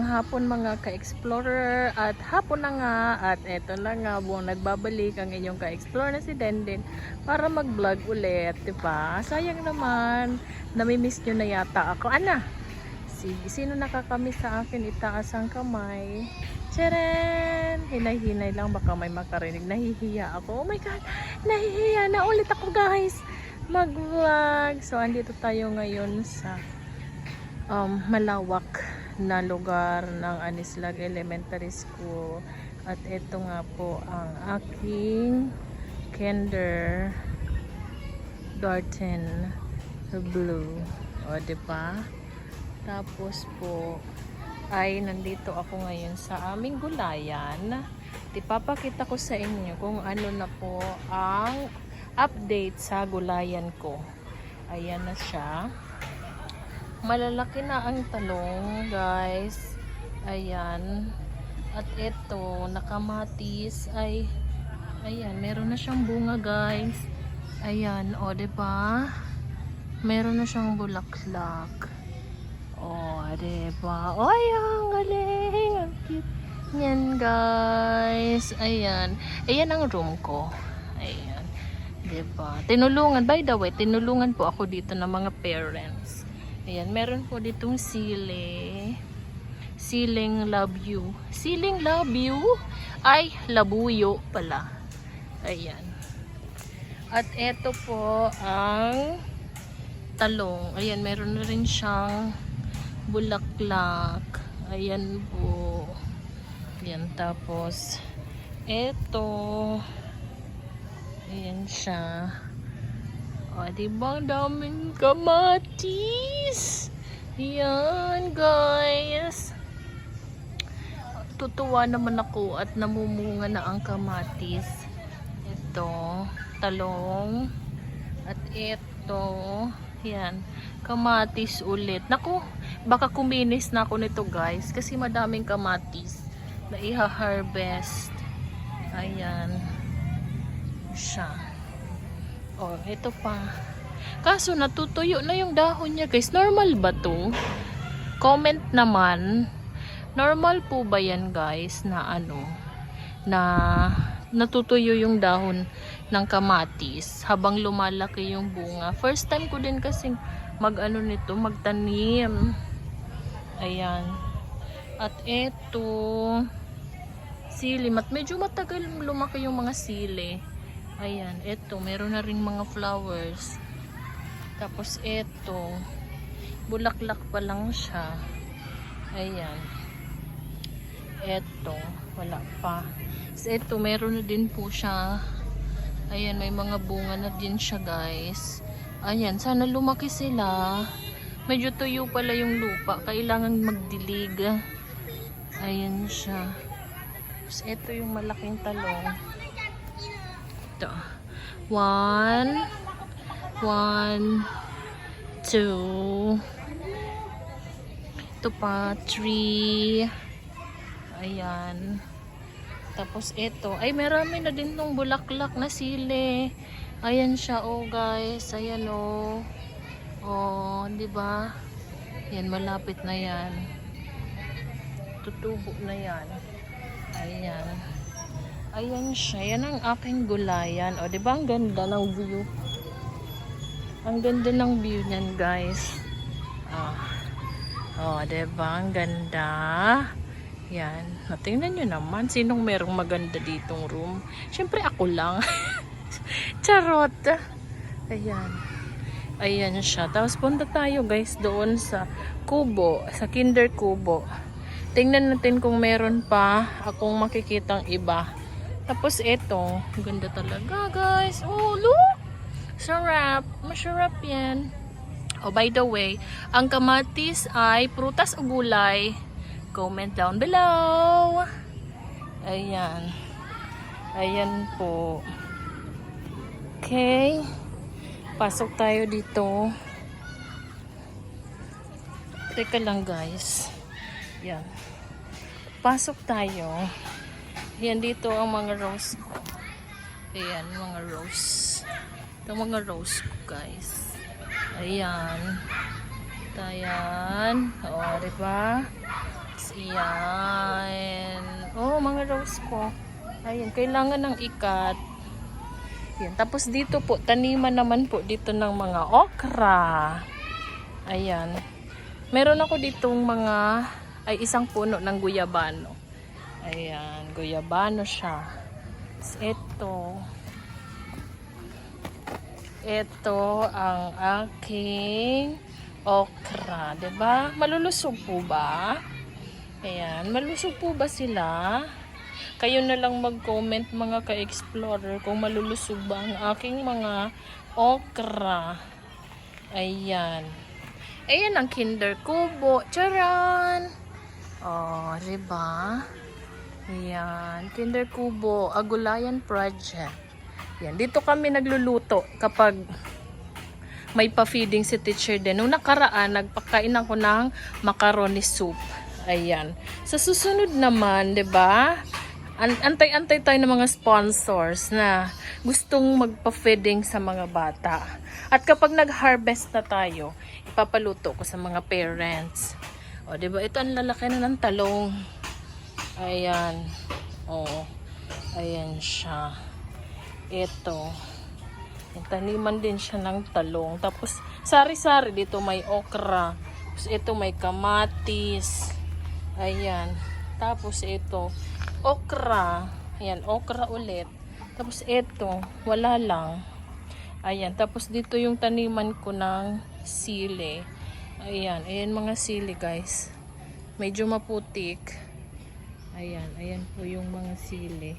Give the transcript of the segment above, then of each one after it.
hapon mga ka-explorer, at hapon na nga, at eto na nga buong nagbabalik ang inyong ka-explorer na si Denden para mag-vlog ulit, diba? Sayang naman, namimiss nyo na yata ako. Ana, sige, sino nakakamiss sa akin? Itaas ang kamay. Tcharan! Hinay-hinay lang, baka may makarinig. Nahihiya ako. Oh my God, nahihiya na ulit ako guys mag-vlog. So andito tayo ngayon sa malawak na lugar ng Anislag Elementary School, at ito nga po ang aking kindergarten blue, o diba? Tapos po ay nandito ako ngayon sa aming gulayan. Ipapakita ko sa inyo kung ano na po ang update sa gulayan ko. Ayan na siya. Malalaki na ang talong guys, ayan, at ito nakamatis ay ayan, meron na siyang bunga guys, ayan, o diba, meron na siyang bulaklak, o diba, o ayan, galing, ang cute yan guys, ayan, ayan ang room ko, ayan, diba, tinulungan, by the way, tinulungan po ako dito ng mga parents. Ayan, meron po ditong siling love you. Siling love you? Ay, labuyo pala. Ayan. At eto po ang talong. Ayan, meron na rin siyang bulaklak. Ayan po. Ayan, tapos eto. Ayan siya. O, diba ang daming kamatis? Yan, guys. Tutuwa naman ako at namumunga na ang kamatis. Ito, talong. At ito, yan, kamatis ulit. Naku, baka kuminis na ako nito, guys. Kasi madaming kamatis na iha-harvest. Ayan. Siya. Oh, ito pa. Kaso natutuyo na yung dahon niya, guys. Normal ba to? Comment naman. Normal po ba yan, guys, na ano, na natutuyo yung dahon ng kamatis habang lumalaki yung bunga. First time ko din kasi mag-ano nito, magtanim. Ayan. At ito, sili. Medyo matagal lumaki yung mga sili. Ayan, eto, meron na ring mga flowers. Tapos eto, bulaklak pa lang siya. Ayan. Eto, wala pa. So, eto, meron na din po siya. Ayan, may mga bunga na din siya, guys. Ayan, sana lumaki sila. Medyo tuyo pala yung lupa. Kailangan magdilig. Ayan siya. So, eto yung malaking talong. Ito. 1, 2. Ito pa, 3. Ayan. Tapos ito. Ay, marami na din tong bulaklak na sili. Ayan siya, oh guys. Ayan, oh. Oh, diba? Yan, malapit na yan. Tutubo na yan. Ayan. Ayan siya. Yan ang aking gulayan. O, diba ang ganda ng view? Ang ganda ng view niyan, guys. O, diba? Ang ganda. Yan. Tingnan nyo naman. Sinong merong maganda ditong room? Siyempre, ako lang. Charot. Ayan. Ayan siya. Tapos, punta tayo, guys, doon sa kubo. Sa Kinder Kubo. Tingnan natin kung meron pa akong makikitang iba. Tapos ito, ganda talaga guys. Oh, look! Sarap. Masarap yan. Oh, by the way, ang kamatis ay prutas o gulay? Comment down below. Ayan. Ayan po. Okay. Pasok tayo dito. Teka lang guys. Yan. Pasok tayo. Yan, dito ang mga rose ko. Ayan, mga rose. Ito mga rose ko, guys. Ayan. Ayan. O, diba? Yan. Oh, mga rose po. Ayan, kailangan ng ikat. Yan. Tapos dito po, taniman naman po dito ng mga okra. Ayan. Meron ako ditong isang puno ng guyabano. Ayan, guyabano siya. Ito ang aking okra, 'di ba? Malulusog po ba? Ayan, malusog po ba sila? Kayo na lang mag-comment mga ka-explorer kung malulusog ba ang aking mga okra. Ayan. Ayan ang Kinder Kubo. Charan! Oh, diba? Ayan. Kinder Kubo. Agulayan Project. Yan. Dito kami nagluluto kapag may pa-feeding si teacher din. Nung nakaraan, nagpakain ako ng macaroni soup. Ayan. Sa susunod naman, 'di ba? Antay-antay tayo ng mga sponsors na gustong magpa-feeding sa mga bata. At kapag nag-harvest na tayo, ipapaluto ko sa mga parents. O, 'di ba? Ito ang lalaki na ng talong. Ayan. O. Ayan siya. Ito. Taniman din siya ng talong. Tapos, sari-sari dito may okra. Tapos, ito may kamatis. Ayan. Tapos, ito, okra. Ayan, okra ulit. Tapos, ito, wala lang. Ayan. Tapos, dito yung taniman ko ng sili. Ayan. Ayan mga sili, guys. Medyo maputik. Ayan. Ayan po yung mga sili.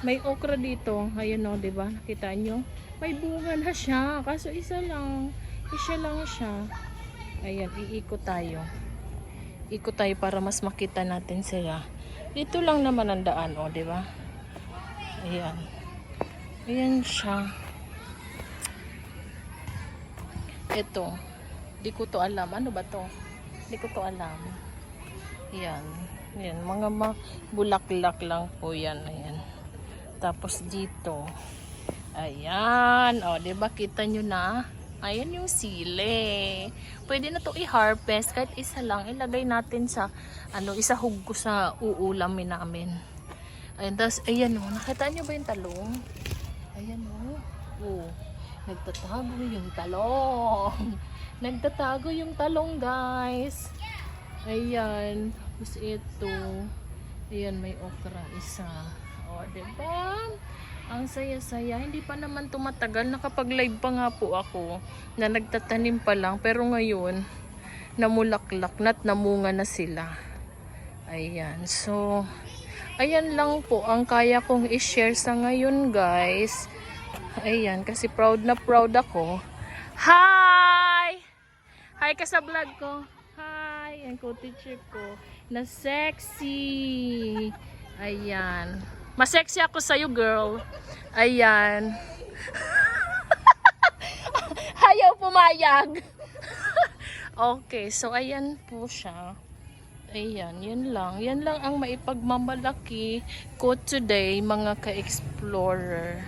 May okra dito. Ayan o, diba? Nakita nyo? May bunga na siya. Kaso isa lang. Isa lang siya. Ayan, iikot tayo. Ikot tayo para mas makita natin sila. Dito lang naman ang daan, o, diba? Ayan. Ayan siya. Ito. Di ko to alam. Ano ba to? Di ko to alam. Ayan. Ayan. Mga bulaklak lang po yan. Ayan. Tapos dito. Ayan. O, diba? Kita nyo na. Ayan yung sili. Pwede na to i-harvest. Kahit isa lang. Ilagay natin sa, isahog ko sa uulamin namin. Ayan. Tapos, ayan o. Nakita nyo ba yung talong? Ayan o. Oh. Nagtatago yung talong. Nagtatago yung talong, guys. Ayan. Tapos ito. Ayan, may okra. Isa. O, diba? Ang saya-saya. Hindi pa naman tumatagal. Nakapag-live pa nga po ako na nagtatanim pa lang. Pero ngayon, namulaklak na't namunga na sila. Ayan. So, ayan lang po ang kaya kong i-share sa ngayon, guys. Ayan. Kasi proud na proud ako. Hi! Hi ka sa vlog ko. Hi! Ang co-teacher ko. Na sexy. Ayan. Mas sexy ako sa'yo, girl. Ayan. Ayaw pumayag. Okay, so ayan po siya. Ayan, yan lang. Yan lang ang maipagmamalaki ko today, mga ka-explorer.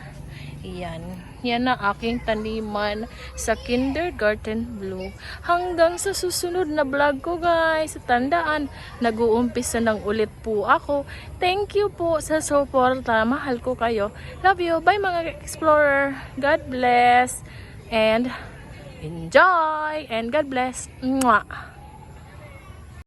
Ayan. Yan ang aking taniman sa Kindergarten Blue. Hanggang sa susunod na vlog ko, guys. Tandaan, nag-uumpisa ng ulit po ako. Thank you po sa suporta. Mahal ko kayo. Love you. Bye mga explorer. God bless. And enjoy. And God bless. Mwah.